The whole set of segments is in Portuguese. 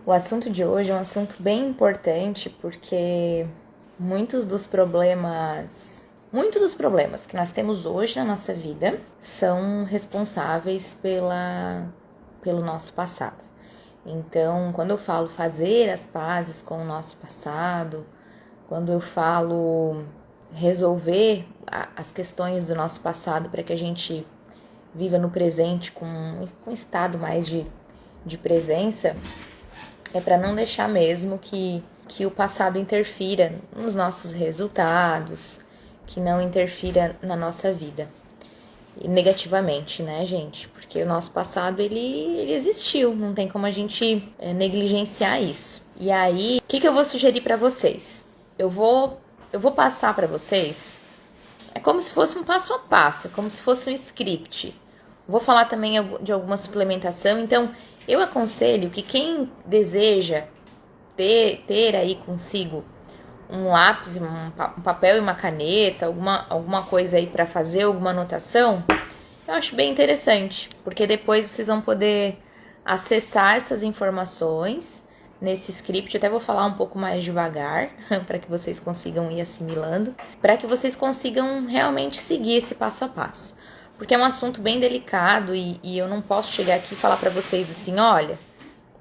O assunto de hoje é um assunto bem importante porque muitos dos problemas que nós temos hoje na nossa vida são responsáveis pelo nosso passado. Então, quando eu falo fazer as pazes com o nosso passado, quando eu falo resolver as questões do nosso passado para que a gente viva no presente com um estado mais de presença, é para não deixar mesmo que o passado interfira nos nossos resultados, que não interfira na nossa vida. E negativamente, né, gente? Porque o nosso passado, ele existiu, não tem como a gente negligenciar isso. E aí, o que eu vou sugerir para vocês? Eu vou passar para vocês, é como se fosse um passo a passo, é como se fosse um script. Vou falar também de alguma suplementação, então eu aconselho que quem deseja ter aí consigo um lápis, um papel e uma caneta, alguma coisa aí para fazer alguma anotação, eu acho bem interessante, porque depois vocês vão poder acessar essas informações nesse script. Eu até vou falar um pouco mais devagar, para que vocês consigam ir assimilando, para que vocês consigam realmente seguir esse passo a passo. Porque é um assunto bem delicado e eu não posso chegar aqui e falar para vocês assim, olha,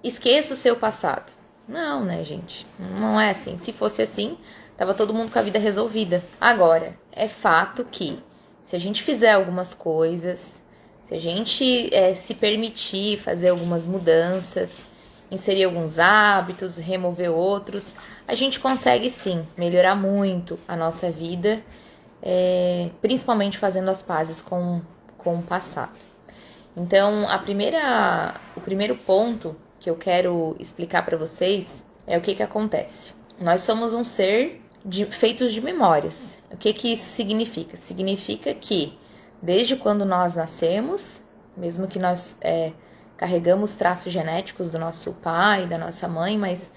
esqueça o seu passado. Não, né, gente? Não é assim. Se fosse assim, tava todo mundo com a vida resolvida. Agora, é fato que se a gente fizer algumas coisas, se a gente se permitir fazer algumas mudanças, inserir alguns hábitos, remover outros, a gente consegue sim melhorar muito a nossa vida, principalmente fazendo as pazes com o passado. Então, o primeiro ponto que eu quero explicar para vocês é o que acontece. Nós somos um ser feitos de memórias. O que isso significa? Significa que desde quando nós nascemos, mesmo que nós carregamos traços genéticos do nosso pai, da nossa mãe, mas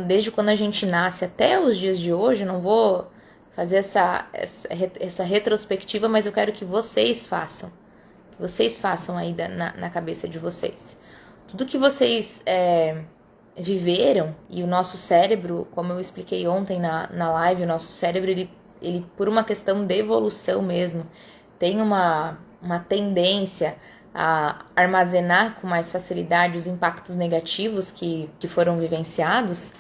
desde quando a gente nasce até os dias de hoje, eu não vou fazer essa retrospectiva, mas eu quero que vocês façam. Que vocês façam aí na cabeça de vocês. Tudo que vocês viveram, e o nosso cérebro, como eu expliquei ontem na live, o nosso cérebro, ele por uma questão de evolução mesmo, tem uma tendência a armazenar com mais facilidade os impactos negativos que foram vivenciados.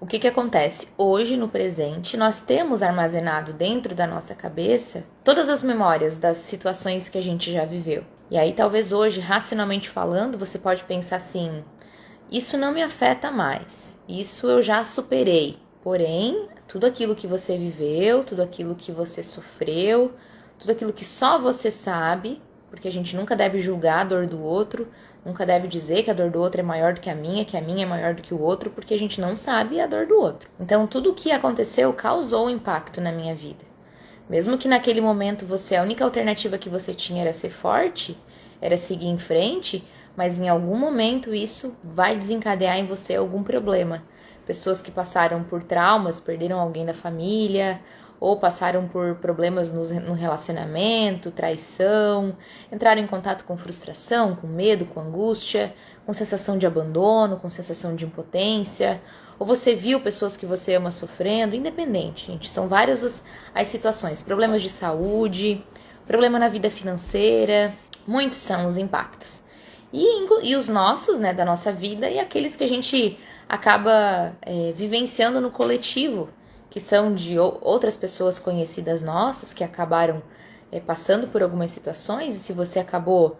O que acontece? Hoje, no presente, nós temos armazenado dentro da nossa cabeça todas as memórias das situações que a gente já viveu. E aí, talvez hoje, racionalmente falando, você pode pensar assim, isso não me afeta mais, isso eu já superei. Porém, tudo aquilo que você viveu, tudo aquilo que você sofreu, tudo aquilo que só você sabe, porque a gente nunca deve julgar a dor do outro, nunca deve dizer que a dor do outro é maior do que a minha é maior do que o outro, porque a gente não sabe a dor do outro. Então, tudo o que aconteceu causou um impacto na minha vida. Mesmo que naquele momento a única alternativa que você tinha era ser forte, era seguir em frente, mas em algum momento isso vai desencadear em você algum problema. Pessoas que passaram por traumas, perderam alguém da família, ou passaram por problemas no relacionamento, traição, entraram em contato com frustração, com medo, com angústia, com sensação de abandono, com sensação de impotência, ou você viu pessoas que você ama sofrendo, independente, gente, são várias as situações, problemas de saúde, problema na vida financeira, muitos são os impactos. E os nossos, né, da nossa vida, e aqueles que a gente acaba vivenciando no coletivo, que são de outras pessoas conhecidas nossas, que acabaram passando por algumas situações, e se você acabou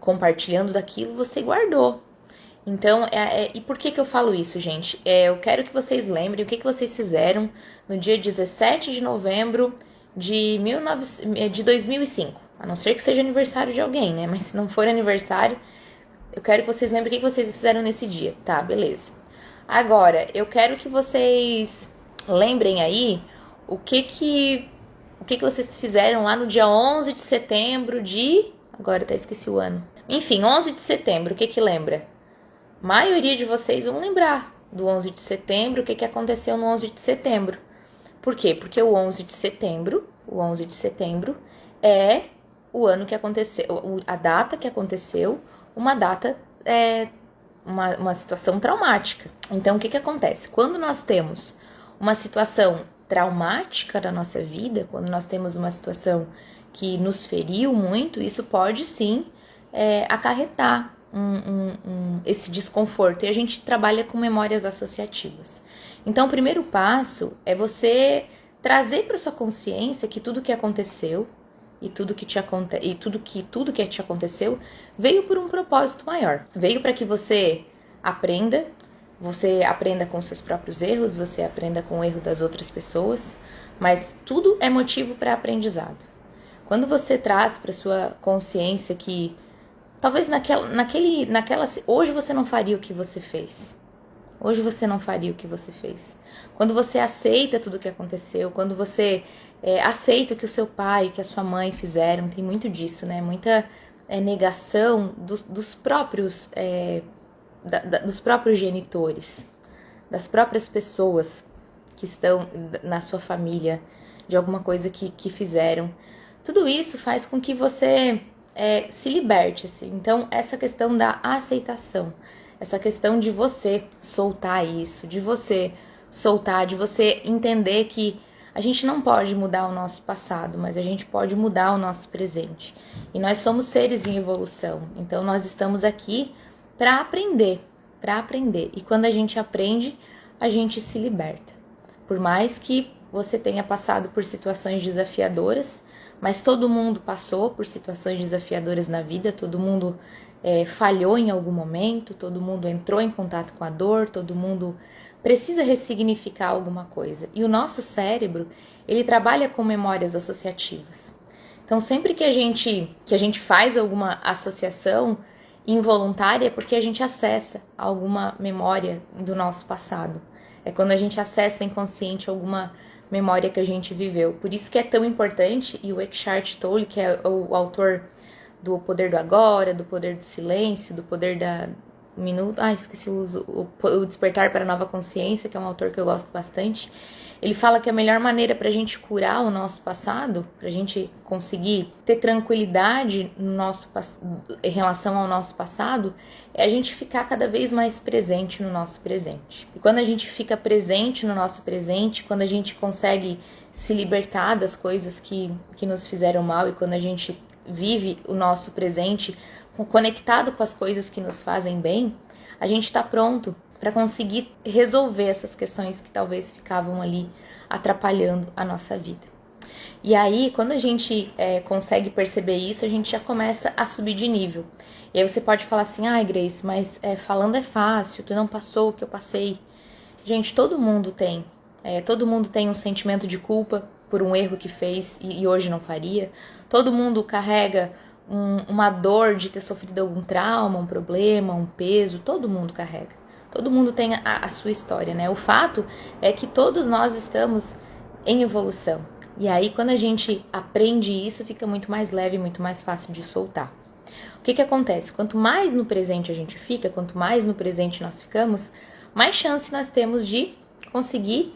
compartilhando daquilo, você guardou. Então, e por que eu falo isso, gente? Eu quero que vocês lembrem o que vocês fizeram no dia 17 de novembro de 2005. A não ser que seja aniversário de alguém, né? Mas se não for aniversário, eu quero que vocês lembrem o que vocês fizeram nesse dia. Tá, beleza. Agora, eu quero que vocês lembrem aí o que vocês fizeram lá no dia 11 de setembro de... Agora até esqueci o ano. Enfim, 11 de setembro, o que lembra? A maioria de vocês vão lembrar do 11 de setembro, o que aconteceu no 11 de setembro. Por quê? Porque o 11 de setembro é o ano que aconteceu, a data que aconteceu, uma data uma situação traumática. Então, o que acontece? Quando nós temos uma situação traumática da nossa vida, quando nós temos uma situação que nos feriu muito, isso pode sim acarretar esse desconforto. E a gente trabalha com memórias associativas. Então, o primeiro passo é você trazer para sua consciência que tudo que aconteceu e tudo que te aconteceu veio por um propósito maior. Veio para que você aprenda com seus próprios erros, você aprenda com o erro das outras pessoas, mas tudo é motivo para aprendizado. Quando você traz para sua consciência que talvez hoje você não faria o que você fez. Hoje você não faria o que você fez. Quando você aceita tudo o que aconteceu, quando você aceita o que o seu pai, o que a sua mãe fizeram, tem muito disso, né? Muita negação dos próprios genitores, das próprias pessoas que estão na sua família, de alguma coisa que fizeram. Tudo isso faz com que você se liberte, assim. Então, essa questão da aceitação, essa questão de você soltar isso, de você entender que a gente não pode mudar o nosso passado, mas a gente pode mudar o nosso presente. E nós somos seres em evolução, então nós estamos aqui para aprender. E quando a gente aprende, a gente se liberta. Por mais que você tenha passado por situações desafiadoras, mas todo mundo passou por situações desafiadoras na vida, todo mundo falhou em algum momento, todo mundo entrou em contato com a dor, todo mundo precisa ressignificar alguma coisa. E o nosso cérebro, ele trabalha com memórias associativas. Então, sempre que a gente faz alguma associação involuntária, é porque a gente acessa alguma memória do nosso passado. É quando a gente acessa inconsciente alguma memória que a gente viveu. Por isso que é tão importante, e o Eckhart Tolle, que é o autor do Poder do Agora, do Poder do Silêncio, do Poder da Minuto... esqueci o Despertar para a Nova Consciência, que é um autor que eu gosto bastante. Ele fala que a melhor maneira para a gente curar o nosso passado, para a gente conseguir ter tranquilidade em relação ao nosso passado, é a gente ficar cada vez mais presente no nosso presente. E quando a gente fica presente no nosso presente, quando a gente consegue se libertar das coisas que nos fizeram mal, e quando a gente vive o nosso presente conectado com as coisas que nos fazem bem, a gente está pronto para conseguir resolver essas questões que talvez ficavam ali atrapalhando a nossa vida. E aí, quando a gente consegue perceber isso, a gente já começa a subir de nível. E aí você pode falar assim, Grace, mas falando é fácil, tu não passou o que eu passei. Gente, todo mundo tem um sentimento de culpa por um erro que fez e hoje não faria. Todo mundo carrega uma dor de ter sofrido algum trauma, um problema, um peso, todo mundo carrega. Todo mundo tem a sua história, né? O fato é que todos nós estamos em evolução. E aí, quando a gente aprende isso, fica muito mais leve, muito mais fácil de soltar. O que acontece? Quanto mais no presente a gente fica, quanto mais no presente nós ficamos, mais chance nós temos de conseguir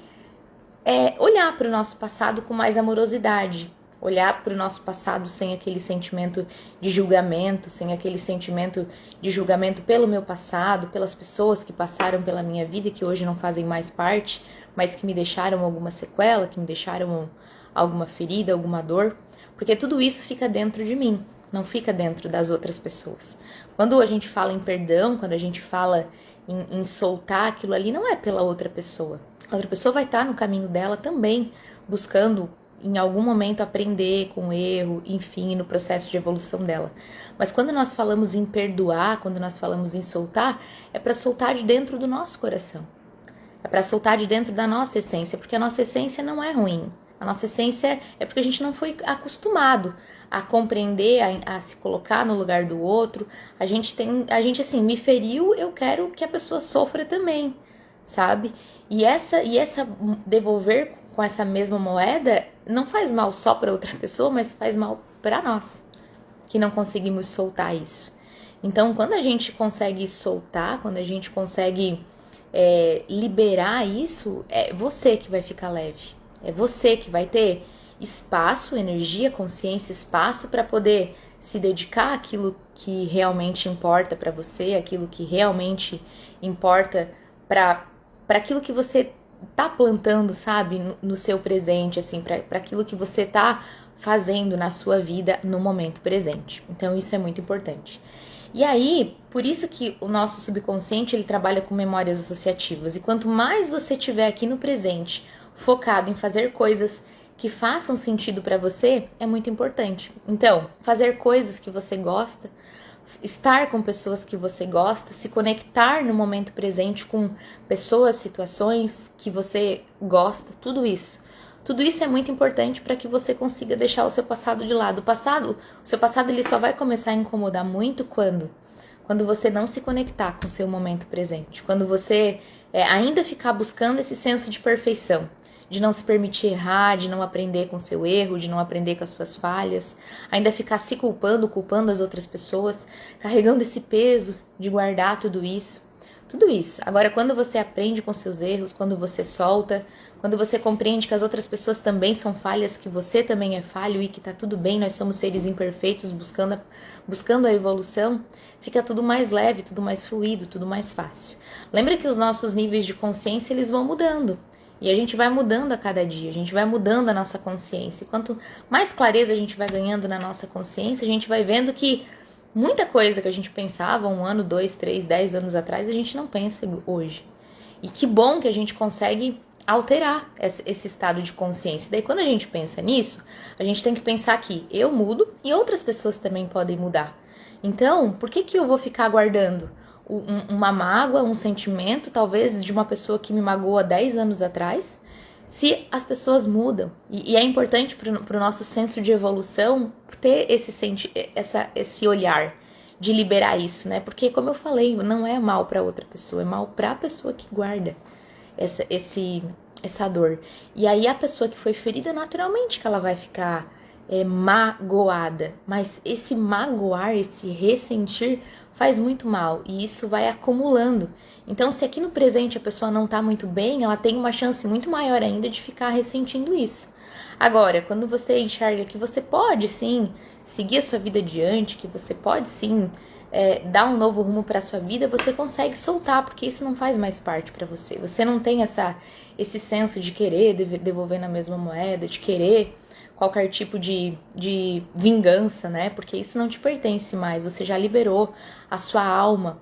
olhar para o nosso passado com mais amorosidade, olhar para o nosso passado sem aquele sentimento de julgamento, sem aquele sentimento de julgamento pelo meu passado, pelas pessoas que passaram pela minha vida e que hoje não fazem mais parte, mas que me deixaram alguma sequela, que me deixaram alguma ferida, alguma dor, porque tudo isso fica dentro de mim, não fica dentro das outras pessoas. Quando a gente fala em perdão, quando a gente fala em soltar aquilo ali, não é pela outra pessoa. A outra pessoa vai estar no caminho dela também, buscando em algum momento aprender com o erro, enfim, no processo de evolução dela. Mas quando nós falamos em perdoar, quando nós falamos em soltar, é para soltar de dentro do nosso coração. É para soltar de dentro da nossa essência, porque a nossa essência não é ruim. A nossa essência é porque a gente não foi acostumado a compreender, a se colocar no lugar do outro. A gente assim, me feriu, eu quero que a pessoa sofra também, sabe? E essa devolver com essa mesma moeda não faz mal só para outra pessoa, mas faz mal para nós, que não conseguimos soltar isso. Então, quando a gente consegue soltar, quando a gente consegue liberar isso, é você que vai ficar leve. É você que vai ter espaço, energia, consciência, espaço para poder se dedicar àquilo que realmente importa para você, aquilo que realmente importa para aquilo que você tá plantando, sabe, no seu presente, assim, para aquilo que você tá fazendo na sua vida no momento presente. Então isso é muito importante. E aí, por isso que o nosso subconsciente, ele trabalha com memórias associativas. E quanto mais você tiver aqui no presente, focado em fazer coisas que façam sentido para você, é muito importante. Então, fazer coisas que você gosta, estar com pessoas que você gosta, se conectar no momento presente com pessoas, situações que você gosta, tudo isso. Tudo isso é muito importante para que você consiga deixar o seu passado de lado. O seu passado ele só vai começar a incomodar muito quando você não se conectar com o seu momento presente. Quando você ainda ficar buscando esse senso de perfeição, de não se permitir errar, de não aprender com o seu erro, de não aprender com as suas falhas, ainda ficar se culpando as outras pessoas, carregando esse peso de guardar tudo isso. Tudo isso. Agora, quando você aprende com seus erros, quando você solta, quando você compreende que as outras pessoas também são falhas, que você também é falho e que tá tudo bem, nós somos seres imperfeitos buscando a evolução, fica tudo mais leve, tudo mais fluido, tudo mais fácil. Lembra que os nossos níveis de consciência, eles vão mudando. E a gente vai mudando a cada dia, a gente vai mudando a nossa consciência. E quanto mais clareza a gente vai ganhando na nossa consciência, a gente vai vendo que muita coisa que a gente pensava 1 ano, 2, 3, 10 anos atrás, a gente não pensa hoje. E que bom que a gente consegue alterar esse estado de consciência. Daí quando a gente pensa nisso, a gente tem que pensar que eu mudo e outras pessoas também podem mudar. Então, por que eu vou ficar guardando uma mágoa, um sentimento, talvez de uma pessoa que me magoou há 10 anos atrás, se as pessoas mudam? E é importante para o nosso senso de evolução ter esse olhar de liberar isso, né? Porque, como eu falei, não é mal para outra pessoa, é mal para a pessoa que guarda essa dor. E aí a pessoa que foi ferida, naturalmente que ela vai ficar magoada. Mas esse magoar, esse ressentir, faz muito mal. E isso vai acumulando. Então, se aqui no presente a pessoa não tá muito bem, ela tem uma chance muito maior ainda de ficar ressentindo isso. Agora, quando você enxerga que você pode sim seguir a sua vida adiante, que você pode sim dar um novo rumo para sua vida, você consegue soltar, porque isso não faz mais parte para você. Você não tem esse senso de querer devolver na mesma moeda, de querer qualquer tipo de vingança, né? Porque isso não te pertence mais. Você já liberou a sua alma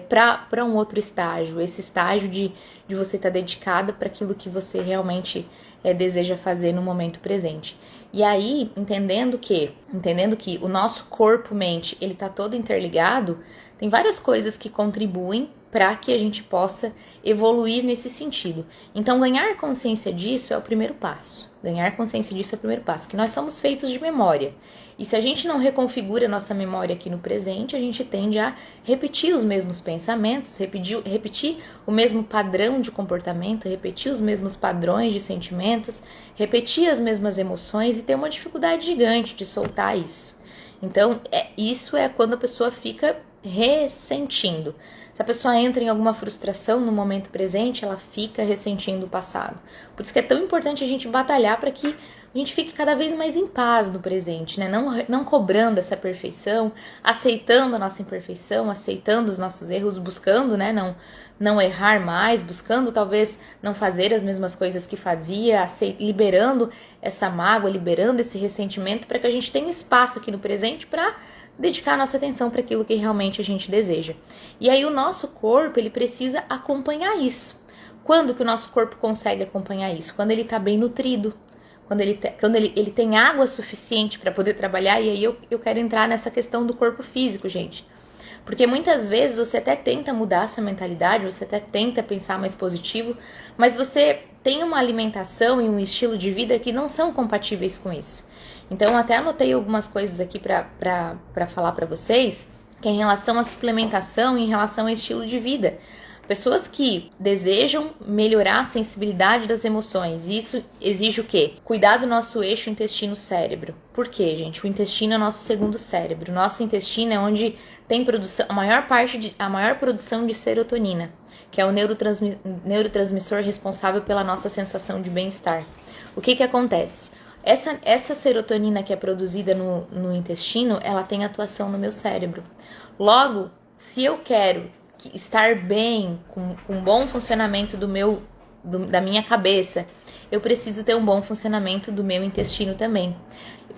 para um outro estágio, esse estágio de você estar dedicada para aquilo que você realmente deseja fazer no momento presente. E aí, entendendo que o nosso corpo-mente, ele tá todo interligado, tem várias coisas que contribuem para que a gente possa evoluir nesse sentido. Então, ganhar consciência disso é o primeiro passo. Ganhar consciência disso é o primeiro passo, que nós somos feitos de memória. E se a gente não reconfigura a nossa memória aqui no presente, a gente tende a repetir os mesmos pensamentos, repetir o mesmo padrão de comportamento, repetir os mesmos padrões de sentimentos, repetir as mesmas emoções e ter uma dificuldade gigante de soltar isso. Então, isso é quando a pessoa fica ressentindo. Se a pessoa entra em alguma frustração no momento presente, ela fica ressentindo o passado. Por isso que é tão importante a gente batalhar para que a gente fique cada vez mais em paz no presente, né? Não cobrando essa perfeição, aceitando a nossa imperfeição, aceitando os nossos erros, buscando, né? Não errar mais, buscando talvez não fazer as mesmas coisas que fazia, liberando essa mágoa, liberando esse ressentimento para que a gente tenha espaço aqui no presente para dedicar a nossa atenção para aquilo que realmente a gente deseja. E aí o nosso corpo, ele precisa acompanhar isso. Quando que o nosso corpo consegue acompanhar isso? Quando ele está bem nutrido, quando ele tem água suficiente para poder trabalhar. E aí eu quero entrar nessa questão do corpo físico, gente. Porque muitas vezes você até tenta mudar a sua mentalidade, você até tenta pensar mais positivo, mas você tem uma alimentação e um estilo de vida que não são compatíveis com isso. Então, até anotei algumas coisas aqui para falar para vocês, que é em relação à suplementação e em relação ao estilo de vida. Pessoas que desejam melhorar a sensibilidade das emoções, isso exige o quê? Cuidar do nosso eixo intestino-cérebro. Por quê, gente? O intestino é o nosso segundo cérebro. O nosso intestino é onde tem a maior produção de serotonina, que é o neurotransmissor responsável pela nossa sensação de bem-estar. O que acontece? Essa serotonina que é produzida no intestino, ela tem atuação no meu cérebro. Logo, se eu quero estar bem, com um bom funcionamento da minha cabeça, eu preciso ter um bom funcionamento do meu intestino também,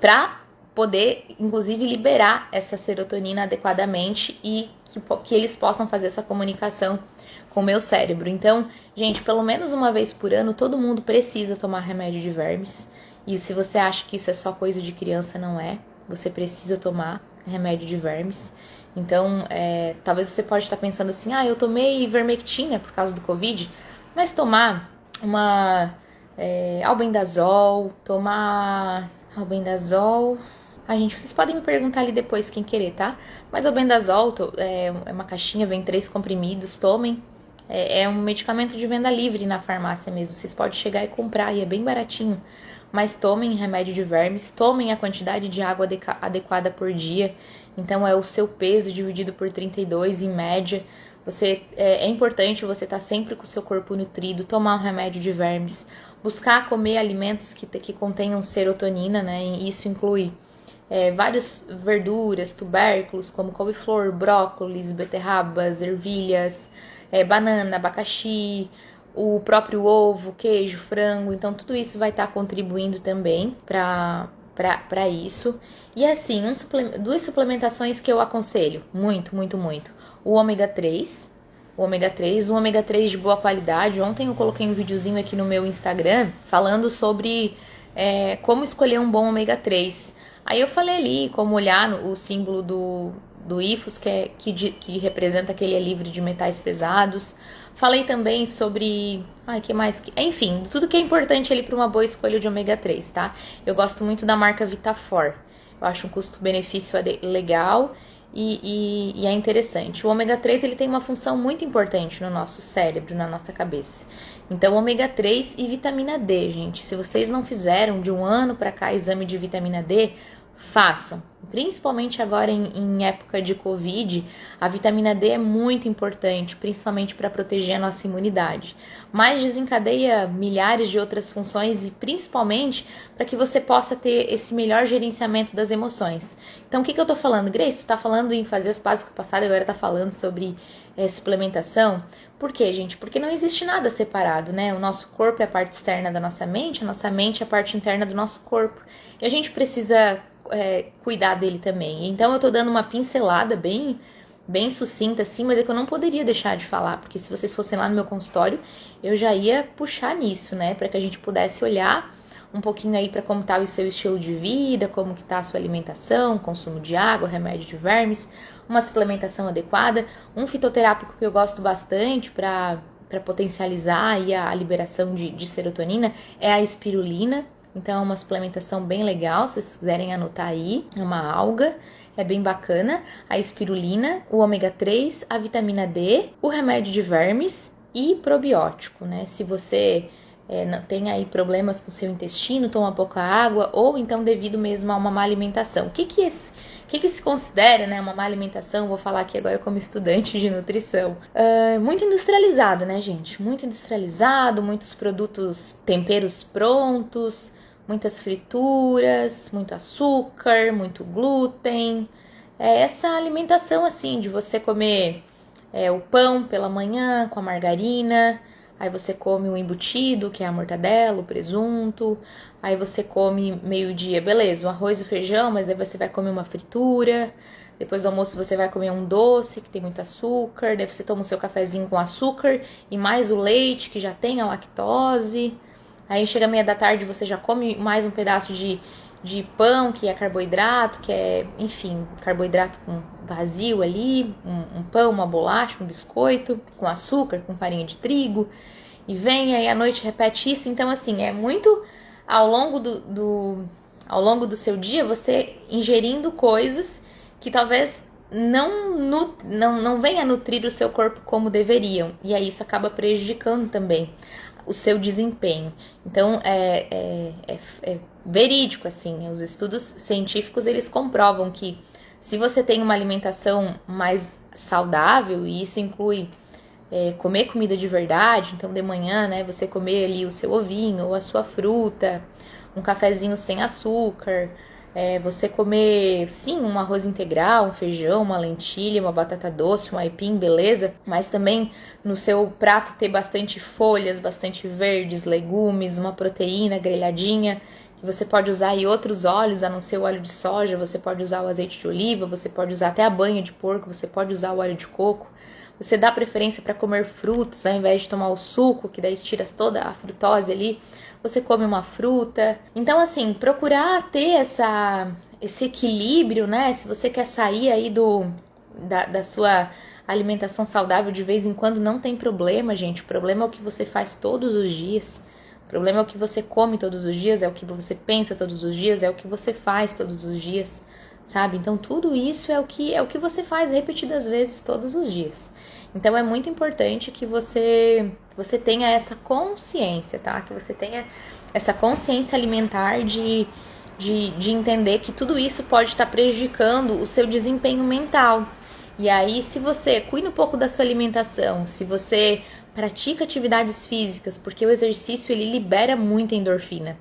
para poder, inclusive, liberar essa serotonina adequadamente e que eles possam fazer essa comunicação com o meu cérebro. Então, gente, pelo menos uma vez por ano, todo mundo precisa tomar remédio de vermes. E se você acha que isso é só coisa de criança, não é. Você precisa tomar remédio de vermes. Então, talvez você pode estar pensando assim, eu tomei ivermectina por causa do Covid, mas tomar uma albendazol, gente, vocês podem me perguntar ali depois quem querer, tá? Mas albendazol é uma caixinha, vem 3 comprimidos, tomem. É um medicamento de venda livre na farmácia mesmo, vocês podem chegar e comprar e é bem baratinho. Mas tomem remédio de vermes, tomem a quantidade de água adequada por dia. Então é o seu peso dividido por 32 em média. É importante você estar sempre com o seu corpo nutrido, tomar um remédio de vermes, buscar comer alimentos que contenham serotonina, né? E isso inclui várias verduras, tubérculos, como couve-flor, brócolis, beterrabas, ervilhas, banana, abacaxi, o próprio ovo, queijo, frango. Então tudo isso vai estar contribuindo também para isso. E assim, duas suplementações que eu aconselho muito, muito, muito. O ômega 3, um ômega 3 de boa qualidade. Ontem eu coloquei um videozinho aqui no meu Instagram falando sobre como escolher um bom ômega 3. Aí eu falei ali como olhar o símbolo do IFOS, que representa que ele é livre de metais pesados. Falei também sobre... que mais? Enfim, tudo que é importante ali para uma boa escolha de ômega 3, tá? Eu gosto muito da marca Vitafor. Eu acho um custo-benefício legal e é interessante. O ômega 3 ele tem uma função muito importante no nosso cérebro, na nossa cabeça. Então, ômega 3 e vitamina D, gente. Se vocês não fizeram de um ano para cá exame de vitamina D, façam. Principalmente agora em época de Covid, a vitamina D é muito importante, principalmente para proteger a nossa imunidade. Mas desencadeia milhares de outras funções e principalmente para que você possa ter esse melhor gerenciamento das emoções. Então, o que eu tô falando? Grace, tu tá falando em fazer as pazes com o passado e agora tá falando sobre suplementação? Por quê, gente? Porque não existe nada separado, né? O nosso corpo é a parte externa da nossa mente, a nossa mente é a parte interna do nosso corpo. E a gente precisa cuidar dele também. Então eu tô dando uma pincelada bem sucinta assim, mas é que eu não poderia deixar de falar, porque se vocês fossem lá no meu consultório, eu já ia puxar nisso, né, para que a gente pudesse olhar um pouquinho aí para como tá o seu estilo de vida, como que tá a sua alimentação, consumo de água, remédio de vermes, uma suplementação adequada, um fitoterápico que eu gosto bastante para potencializar aí a liberação de serotonina é a espirulina. Então é uma suplementação bem legal, se vocês quiserem anotar aí, é uma alga, é bem bacana, a espirulina, o ômega 3, a vitamina D, o remédio de vermes e probiótico, né? Se você tem aí problemas com o seu intestino, toma pouca água, ou então devido mesmo a uma má alimentação. O que se considera, né, uma má alimentação? Vou falar aqui agora como estudante de nutrição. Muito industrializado, né, gente? Muito industrializado, muitos produtos, temperos prontos, muitas frituras, muito açúcar, muito glúten. Essa alimentação assim de você comer o pão pela manhã com a margarina, aí você come o embutido, que é a mortadela, o presunto, aí você come meio-dia, beleza, o arroz e o feijão, mas daí você vai comer uma fritura, depois do almoço você vai comer um doce que tem muito açúcar, daí você toma o seu cafezinho com açúcar e mais o leite que já tem a lactose. Aí chega meia da tarde, você já come mais um pedaço de pão, que é carboidrato, que é, enfim, carboidrato com vazio ali, um pão, uma bolacha, um biscoito, com açúcar, com farinha de trigo, e vem aí à noite repete isso. Então, assim, é muito ao longo do seu dia, você ingerindo coisas que talvez não venha nutrir o seu corpo como deveriam, e aí isso acaba prejudicando também o seu desempenho. Então, é verídico, assim, os estudos científicos, eles comprovam que se você tem uma alimentação mais saudável, e isso inclui comer comida de verdade, então de manhã, né, você comer ali o seu ovinho ou a sua fruta, um cafezinho sem açúcar, você comer, sim, um arroz integral, um feijão, uma lentilha, uma batata doce, um aipim, beleza? Mas também no seu prato ter bastante folhas, bastante verdes, legumes, uma proteína grelhadinha, que você pode usar aí outros óleos, a não ser o óleo de soja, você pode usar o azeite de oliva, você pode usar até a banha de porco, você pode usar o óleo de coco. Você dá preferência para comer frutas, ao invés de tomar o suco, que daí tira toda a frutose ali, você come uma fruta. Então, assim, procurar ter esse equilíbrio, né? Se você quer sair aí da sua alimentação saudável de vez em quando, não tem problema, gente. O problema é o que você faz todos os dias. O problema é o que você come todos os dias, é o que você pensa todos os dias, é o que você faz todos os dias, sabe? Então, tudo isso é o que você faz repetidas vezes todos os dias. Então, é muito importante que você tenha essa consciência, tá? Que você tenha essa consciência alimentar de entender que tudo isso pode estar prejudicando o seu desempenho mental. E aí, se você cuida um pouco da sua alimentação, se você pratica atividades físicas, porque o exercício ele libera muita endorfina.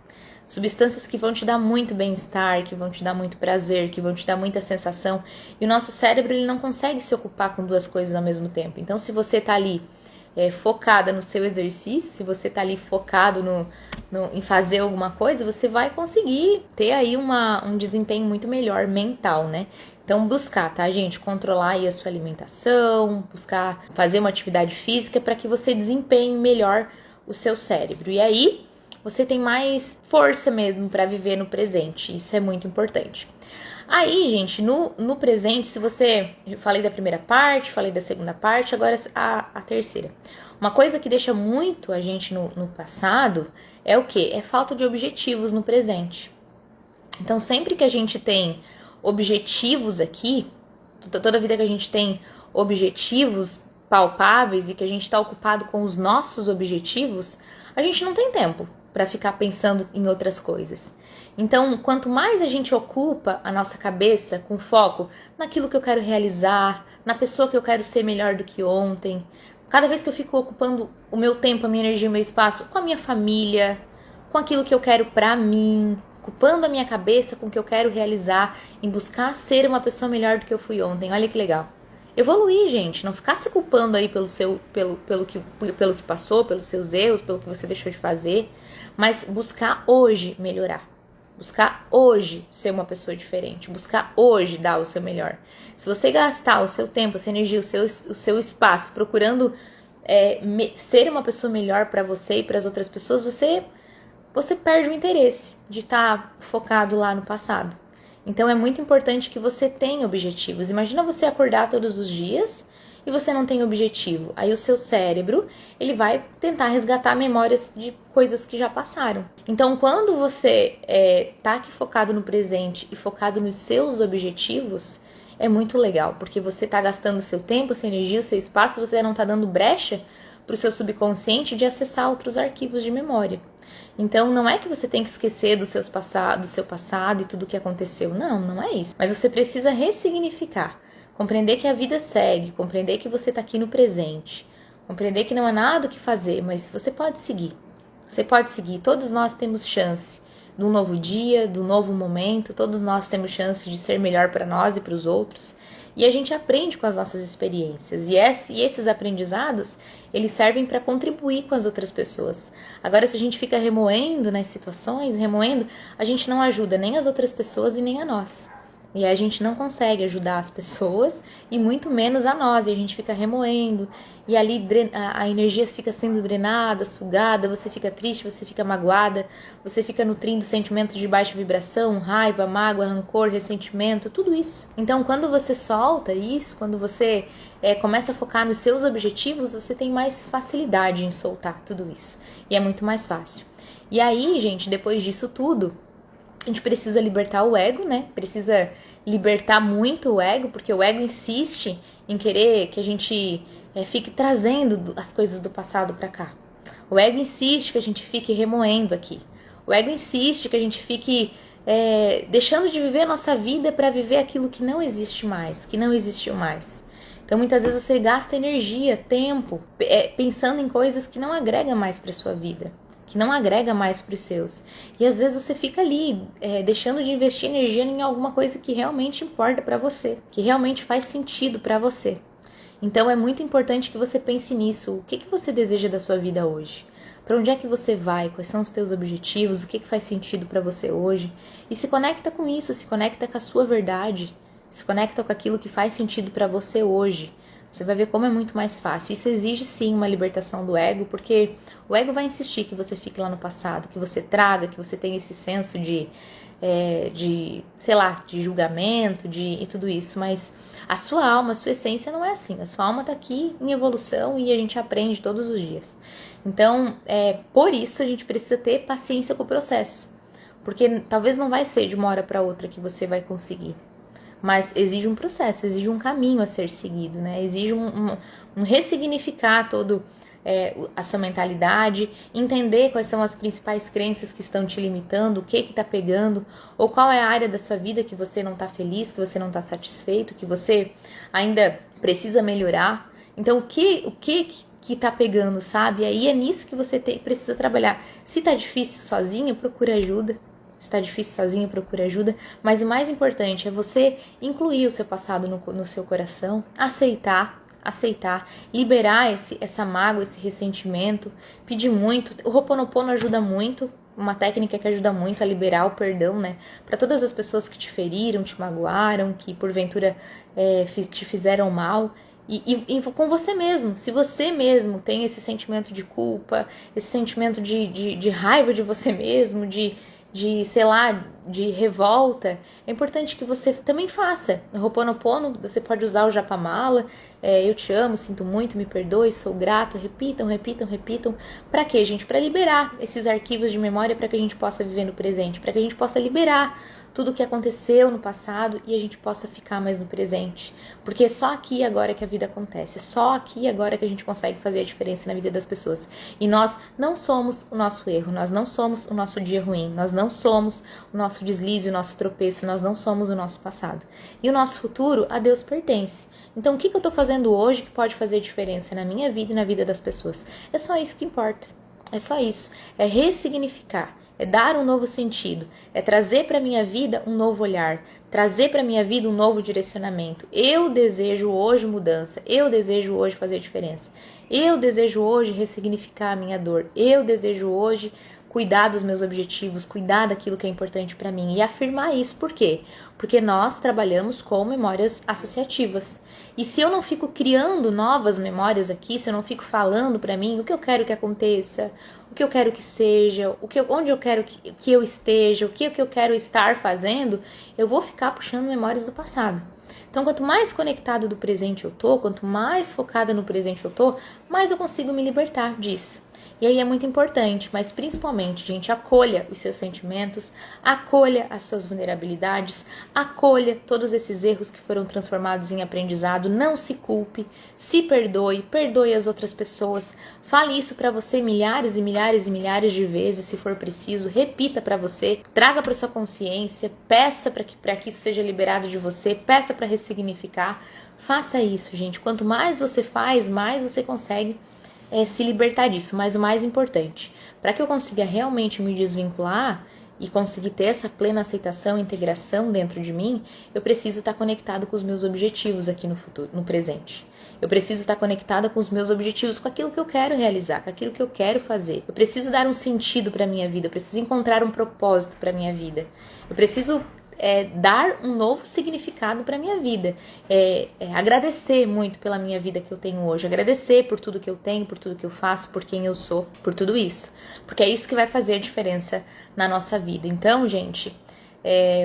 Substâncias que vão te dar muito bem-estar, que vão te dar muito prazer, que vão te dar muita sensação. E o nosso cérebro ele não consegue se ocupar com duas coisas ao mesmo tempo. Então, se você tá ali focada no seu exercício, se você tá ali focado em fazer alguma coisa, você vai conseguir ter aí um desempenho muito melhor mental, né? Então, buscar, tá, gente? Controlar aí a sua alimentação, buscar fazer uma atividade física para que você desempenhe melhor o seu cérebro. E aí, você tem mais força mesmo para viver no presente. Isso é muito importante. Aí, gente, no presente, se você... Eu falei da primeira parte, falei da segunda parte, agora a terceira. Uma coisa que deixa muito a gente no passado é o quê? É falta de objetivos no presente. Então, sempre que a gente tem objetivos aqui, toda vida que a gente tem objetivos palpáveis e que a gente está ocupado com os nossos objetivos, a gente não tem tempo para ficar pensando em outras coisas. Então, quanto mais a gente ocupa a nossa cabeça com foco naquilo que eu quero realizar, na pessoa que eu quero ser melhor do que ontem, cada vez que eu fico ocupando o meu tempo, a minha energia, o meu espaço com a minha família, com aquilo que eu quero para mim, ocupando a minha cabeça com o que eu quero realizar, em buscar ser uma pessoa melhor do que eu fui ontem. Olha que legal. Evoluir, gente, não ficar se culpando aí pelo que passou, pelos seus erros, pelo que você deixou de fazer, mas buscar hoje melhorar. Buscar hoje ser uma pessoa diferente, buscar hoje dar o seu melhor. Se você gastar o seu tempo, a sua energia, o seu espaço procurando ser uma pessoa melhor para você e para as outras pessoas, você perde o interesse de estar focado lá no passado. Então é muito importante que você tenha objetivos. Imagina você acordar todos os dias e você não tem objetivo. Aí o seu cérebro, ele vai tentar resgatar memórias de coisas que já passaram. Então quando você tá aqui focado no presente e focado nos seus objetivos, é muito legal, porque você tá gastando o seu tempo, a sua energia, o seu espaço, você não tá dando brecha para o seu subconsciente de acessar outros arquivos de memória. Então, não é que você tem que esquecer do seu passado e tudo o que aconteceu. Não, não é isso. Mas você precisa ressignificar. Compreender que a vida segue, compreender que você está aqui no presente. Compreender que não há nada o que fazer, mas você pode seguir. Você pode seguir. Todos nós temos chance de um novo dia, de um novo momento. Todos nós temos chance de ser melhor para nós e para os outros. E a gente aprende com as nossas experiências. E esses aprendizados, eles servem para contribuir com as outras pessoas. Agora, se a gente fica remoendo nas situações, a gente não ajuda nem as outras pessoas e nem a nós. E a gente não consegue ajudar as pessoas e muito menos a nós. E a gente fica remoendo e ali a energia fica sendo drenada, sugada, você fica triste, você fica magoada, você fica nutrindo sentimentos de baixa vibração, raiva, mágoa, rancor, ressentimento, tudo isso. Então, quando você solta isso, quando você começa a focar nos seus objetivos, você tem mais facilidade em soltar tudo isso. E é muito mais fácil. E aí, gente, depois disso tudo, a gente precisa libertar o ego, né? Precisa libertar muito o ego, porque o ego insiste em querer que a gente fique trazendo as coisas do passado pra cá. O ego insiste que a gente fique remoendo aqui. O ego insiste que a gente fique deixando de viver a nossa vida para viver aquilo que não existe mais, que não existiu mais. Então, muitas vezes você gasta energia, tempo, pensando em coisas que não agregam mais pra sua vida. que não agrega mais para os seus. E às vezes você fica ali, deixando de investir energia em alguma coisa que realmente importa para você, que realmente faz sentido para você. Então é muito importante que você pense nisso. O que você deseja da sua vida hoje? Para onde é que você vai? Quais são os teus objetivos? O que faz sentido para você hoje? E se conecta com isso, se conecta com a sua verdade, se conecta com aquilo que faz sentido para você hoje. Você vai ver como é muito mais fácil. Isso exige sim uma libertação do ego, porque o ego vai insistir que você fique lá no passado, que você traga, que você tenha esse senso de sei lá, de julgamento, e tudo isso. Mas a sua alma, a sua essência não é assim. A sua alma está aqui em evolução e a gente aprende todos os dias. Então, por isso a gente precisa ter paciência com o processo. Porque talvez não vai ser de uma hora para outra que você vai conseguir. Mas exige um processo, exige um caminho a ser seguido, né? Exige um ressignificar todo a sua mentalidade, entender quais são as principais crenças que estão te limitando, o que está pegando, ou qual é a área da sua vida que você não está feliz, que você não está satisfeito, que você ainda precisa melhorar. Então, o que tá pegando, sabe? E aí é nisso que você precisa trabalhar. Se tá difícil sozinho, procura ajuda. Se tá difícil sozinho, procura ajuda. Mas o mais importante é você incluir o seu passado no seu coração, aceitar, liberar essa mágoa, esse ressentimento, pedir muito. O Ho'oponopono ajuda muito, uma técnica que ajuda muito a liberar o perdão, né? Para todas as pessoas que te feriram, te magoaram, que porventura te fizeram mal. E com você mesmo, se você mesmo tem esse sentimento de culpa, esse sentimento de raiva de você mesmo, sei lá, de revolta, é importante que você também faça. No Ho'oponopono, você pode usar o Japamala, eu te amo, sinto muito, me perdoe, sou grato, repitam. Pra quê, gente? Pra liberar esses arquivos de memória, pra que a gente possa viver no presente, pra que a gente possa liberar tudo o que aconteceu no passado e a gente possa ficar mais no presente. Porque é só aqui e agora que a vida acontece, é só aqui e agora que a gente consegue fazer a diferença na vida das pessoas. E nós não somos o nosso erro, nós não somos o nosso dia ruim, nós não somos o nosso deslize, o nosso tropeço, nós não somos o nosso passado. E o nosso futuro, a Deus pertence. Então, o que eu tô fazendo hoje que pode fazer diferença na minha vida e na vida das pessoas? É só isso que importa. É só isso. É ressignificar. É dar um novo sentido, é trazer para minha vida um novo olhar, trazer para minha vida um novo direcionamento. Eu desejo hoje mudança, eu desejo hoje fazer diferença, eu desejo hoje ressignificar a minha dor, eu desejo hoje cuidar dos meus objetivos, cuidar daquilo que é importante para mim e afirmar isso. Por quê? Porque nós trabalhamos com memórias associativas. E se eu não fico criando novas memórias aqui, se eu não fico falando para mim o que eu quero que aconteça, o que eu quero que seja, onde eu quero que eu esteja, o que eu quero estar fazendo, eu vou ficar puxando memórias do passado. Então, quanto mais conectado do presente eu tô, quanto mais focada no presente eu tô, mais eu consigo me libertar disso. E aí é muito importante, mas principalmente, gente, acolha os seus sentimentos, acolha as suas vulnerabilidades, acolha todos esses erros que foram transformados em aprendizado, não se culpe, se perdoe, perdoe as outras pessoas, fale isso pra você milhares e milhares e milhares de vezes, se for preciso, repita pra você, traga pra sua consciência, peça pra que isso seja liberado de você, peça pra ressignificar, faça isso, gente, quanto mais você faz, mais você consegue se libertar disso. Mas o mais importante, para que eu consiga realmente me desvincular e conseguir ter essa plena aceitação e integração dentro de mim, eu preciso estar conectado com os meus objetivos aqui no futuro, no presente. Eu preciso estar conectada com os meus objetivos, com aquilo que eu quero realizar, com aquilo que eu quero fazer. Eu preciso dar um sentido para a minha vida, eu preciso encontrar um propósito para a minha vida. Eu preciso dar um novo significado para a minha vida, agradecer muito pela minha vida que eu tenho hoje, agradecer por tudo que eu tenho, por tudo que eu faço, por quem eu sou, por tudo isso, porque é isso que vai fazer diferença na nossa vida. Então, gente,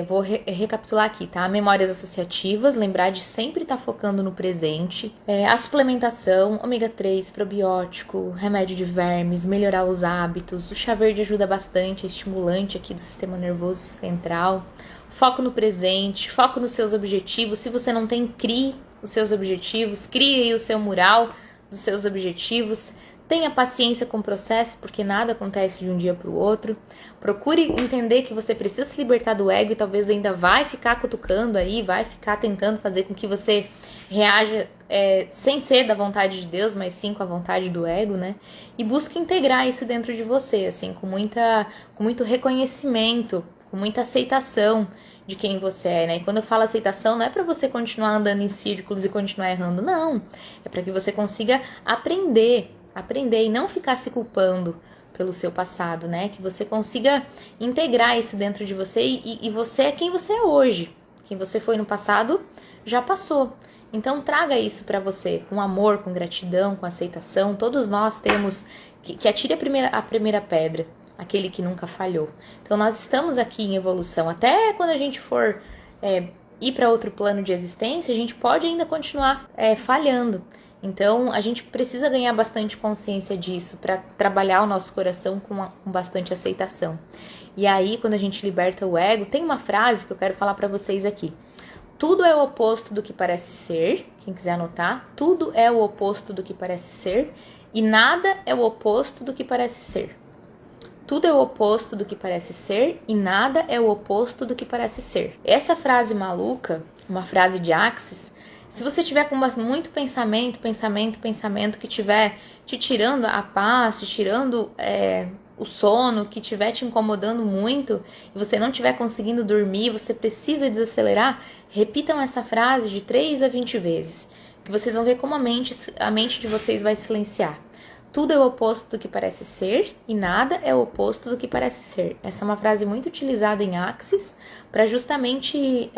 vou recapitular aqui, tá? Memórias associativas, lembrar de sempre estar focando no presente, a suplementação, ômega 3, probiótico, remédio de vermes, melhorar os hábitos, o chá verde ajuda bastante, é estimulante aqui do sistema nervoso central. Foco no presente, foco nos seus objetivos. Se você não tem, crie os seus objetivos, crie aí o seu mural dos seus objetivos. Tenha paciência com o processo, porque nada acontece de um dia para o outro. Procure entender que você precisa se libertar do ego e talvez ainda vai ficar cutucando aí, vai ficar tentando fazer com que você reaja sem ser da vontade de Deus, mas sim com a vontade do ego, né? E busque integrar isso dentro de você, assim, com muito reconhecimento, com muita aceitação de quem você é, né? E quando eu falo aceitação, não é para você continuar andando em círculos e continuar errando, não. É para que você consiga aprender e não ficar se culpando pelo seu passado, né? Que você consiga integrar isso dentro de você e você é quem você é hoje. Quem você foi no passado já passou. Então traga isso para você com amor, com gratidão, com aceitação. Todos nós temos que atire a primeira pedra, aquele que nunca falhou. Então nós estamos aqui em evolução. Até quando a gente for ir para outro plano de existência, a gente pode ainda continuar falhando. Então, a gente precisa ganhar bastante consciência disso para trabalhar o nosso coração com bastante aceitação. E aí, quando a gente liberta o ego, tem uma frase que eu quero falar para vocês aqui. Tudo é o oposto do que parece ser. Quem quiser anotar, tudo é o oposto do que parece ser e nada é o oposto do que parece ser. Tudo é o oposto do que parece ser e nada é o oposto do que parece ser. Essa frase maluca, uma frase de Axis, se você tiver com muito pensamento que tiver te tirando a paz, te tirando o sono, que tiver te incomodando muito e você não estiver conseguindo dormir, você precisa desacelerar, repitam essa frase de 3 a 20 vezes, que vocês vão ver como a mente de vocês vai silenciar. Tudo é o oposto do que parece ser e nada é o oposto do que parece ser. Essa é uma frase muito utilizada em Axis para justamente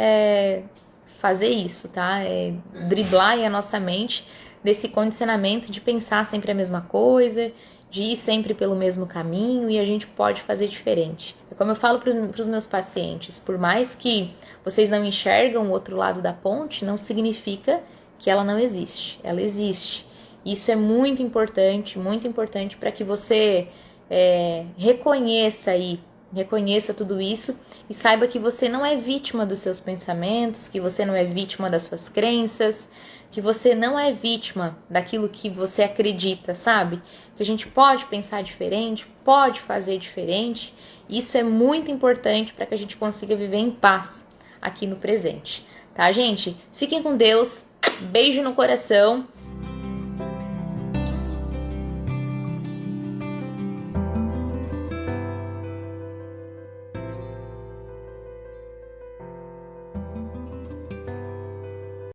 fazer isso, tá? Driblar aí a nossa mente desse condicionamento de pensar sempre a mesma coisa, de ir sempre pelo mesmo caminho e a gente pode fazer diferente. É como eu falo para os meus pacientes, por mais que vocês não enxergam o outro lado da ponte, não significa que ela não existe. Ela existe. Isso é muito importante para que você reconheça tudo isso e saiba que você não é vítima dos seus pensamentos, que você não é vítima das suas crenças, que você não é vítima daquilo que você acredita, sabe? Que a gente pode pensar diferente, pode fazer diferente. Isso é muito importante para que a gente consiga viver em paz aqui no presente, tá, gente? Fiquem com Deus, beijo no coração